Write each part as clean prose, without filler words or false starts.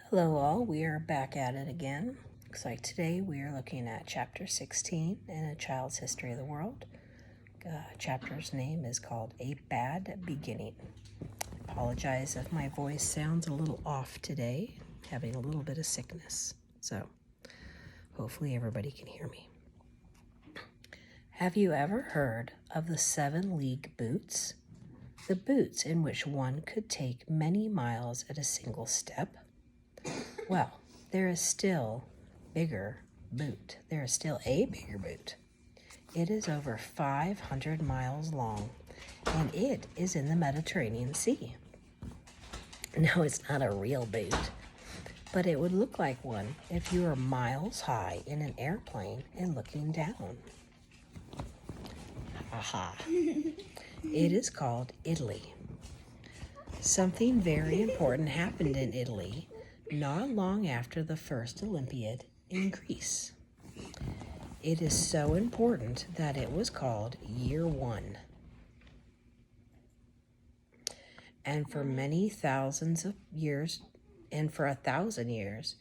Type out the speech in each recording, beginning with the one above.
Hello all, we are back at it again. Looks like today we are looking at Chapter 16 in A Child's History of the World. Chapter's name is called A Bad Beginning. Apologize if my voice sounds a little off today, having a little bit of sickness. So hopefully everybody can hear me. Have you ever heard of the 7-league boots? The boots in which one could take many miles at a single step? Well, there is still a bigger boot. It is over 500 miles long, and it is in the Mediterranean Sea. No, it's not a real boot, but it would look like one if you were miles high in an airplane and looking down. Aha! It is called Italy. Something very important happened in Italy not long after the first Olympiad in Greece. It is so important that it was called Year One. And for many thousands of years, and for 1,000 years,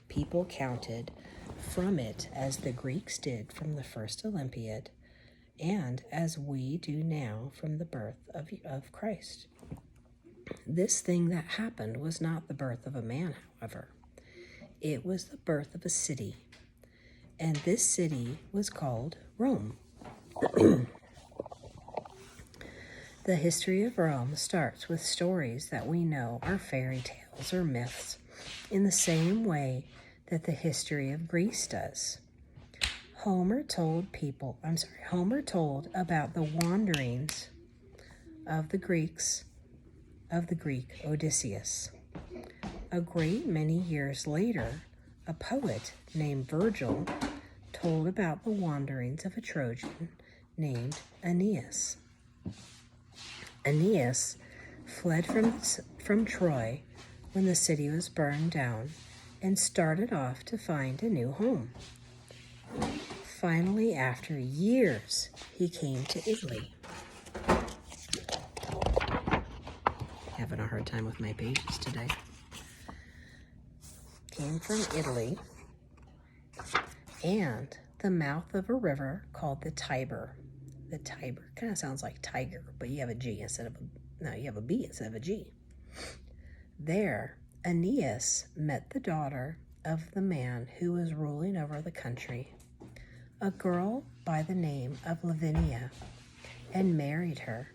people counted from it as the Greeks did from the first Olympiad, and as we do now from the birth of Christ. This thing that happened was not the birth of a man, however. It was the birth of a city, and this city was called Rome. The history of Rome starts with stories that we know are fairy tales or myths, in the same way that the history of Greece does. Homer told about the wanderings of the Greek Odysseus. A great many years later, a poet named Virgil told about the wanderings of a Trojan named Aeneas. Aeneas fled from Troy when the city was burned down and started off to find a new home. Finally, after years, he came to Italy. Having a hard time with my pages today. Came from Italy and the mouth of a river called the Tiber. The Tiber kind of sounds like tiger, but you have a B instead of a G. There, Aeneas met the daughter of the man who was ruling over the country, a girl by the name of Lavinia, and married her,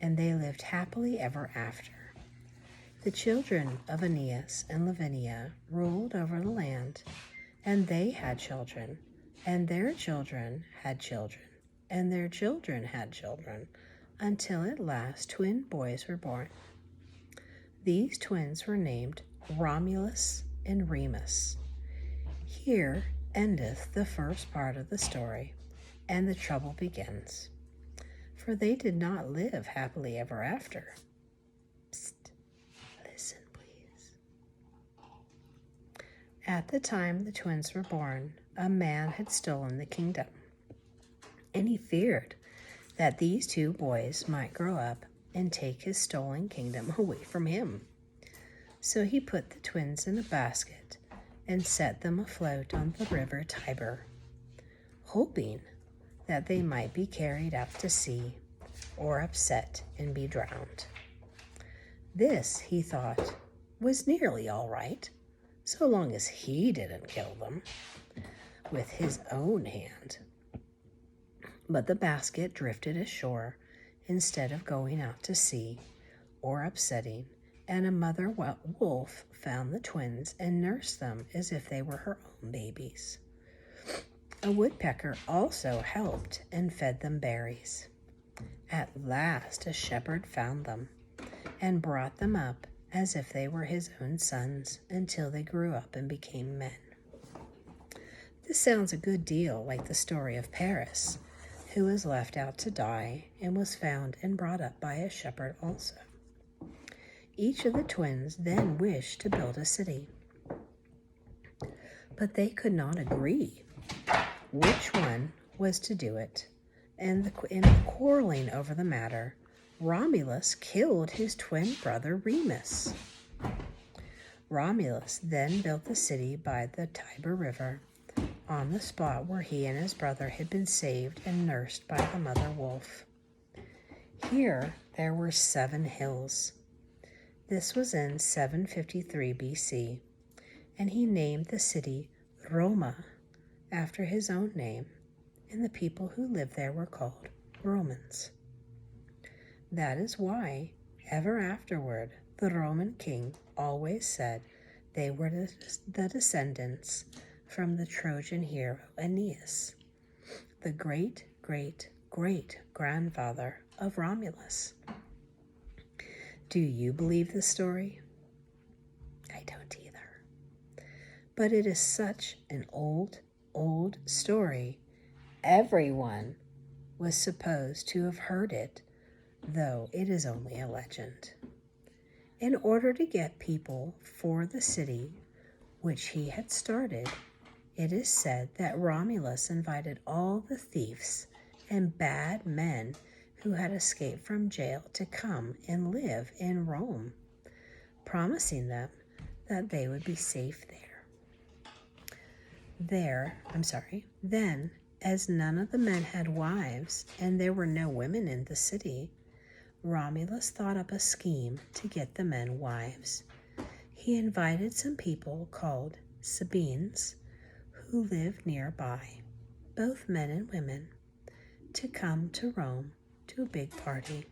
and they lived happily ever after. The children of Aeneas and Lavinia ruled over the land, and they had children, and their children had children, and their children had children, until at last twin boys were born. These twins were named Romulus and Remus. Here endeth the first part of the story, and the trouble begins. For they did not live happily ever after. Psst, listen, please. At the time the twins were born, a man had stolen the kingdom, and he feared that these two boys might grow up and take his stolen kingdom away from him. So he put the twins in a basket and set them afloat on the river Tiber, hoping that they might be carried out to sea or upset and be drowned. This, he thought, was nearly all right, so long as he didn't kill them with his own hand. But the basket drifted ashore instead of going out to sea or upsetting, and a mother wolf found the twins and nursed them as if they were her own babies. A woodpecker also helped and fed them berries. At last a shepherd found them and brought them up as if they were his own sons until they grew up and became men. This sounds a good deal like the story of Paris, who was left out to die and was found and brought up by a shepherd also. Each of the twins then wished to build a city, but they could not agree which one was to do it, and in quarreling over the matter, Romulus killed his twin brother Remus. Romulus then built the city by the Tiber River, on the spot where he and his brother had been saved and nursed by the mother wolf. Here there were 7 hills. This was in 753 BC, and he named the city Roma after his own name, and the people who lived there were called Romans. That is why, ever afterward, the Roman king always said they were the descendants from the Trojan hero Aeneas, the great-great-great-grandfather of Romulus. Do you believe the story? I don't either. But it is such an old story. Everyone was supposed to have heard it, though it is only a legend. In order to get people for the city which he had started, it is said that Romulus invited all the thieves and bad men who had escaped from jail to come and live in Rome, promising them that they would be safe there. Then, as none of the men had wives and there were no women in the city, Romulus thought up a scheme to get the men wives. He invited some people called Sabines, who lived nearby, both men and women, to come to Rome to a big party.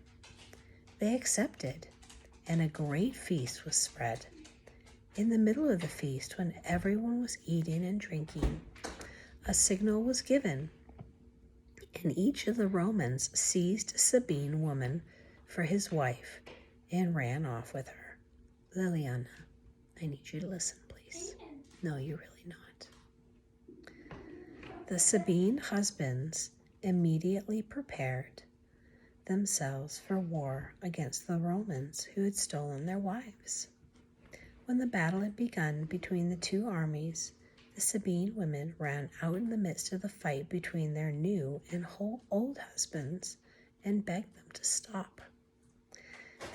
They accepted, and a great feast was spread. In the middle of the feast, when everyone was eating and drinking, a signal was given, and each of the Romans seized a Sabine woman for his wife and ran off with her. Liliana, I need you to listen, please. No, you're really not. The Sabine husbands immediately prepared themselves for war against the Romans who had stolen their wives. When the battle had begun between the two armies, the Sabine women ran out in the midst of the fight between their new and old husbands and begged them to stop.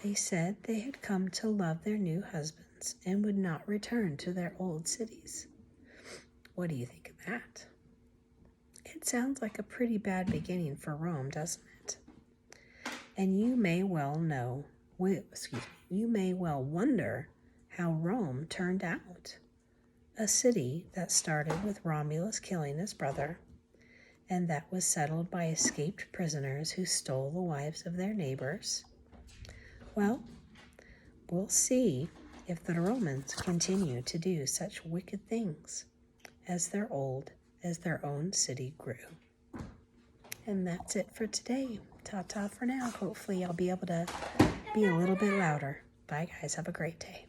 They said they had come to love their new husbands and would not return to their old cities. What do you think of that? It sounds like a pretty bad beginning for Rome, doesn't it? And you may well wonder how Rome turned out. A city that started with Romulus killing his brother, and that was settled by escaped prisoners who stole the wives of their neighbors. Well, we'll see if the Romans continue to do such wicked things as their own city grew. And that's it for today. Ta-ta for now. Hopefully I'll be able to be a little bit louder. Bye guys, have a great day.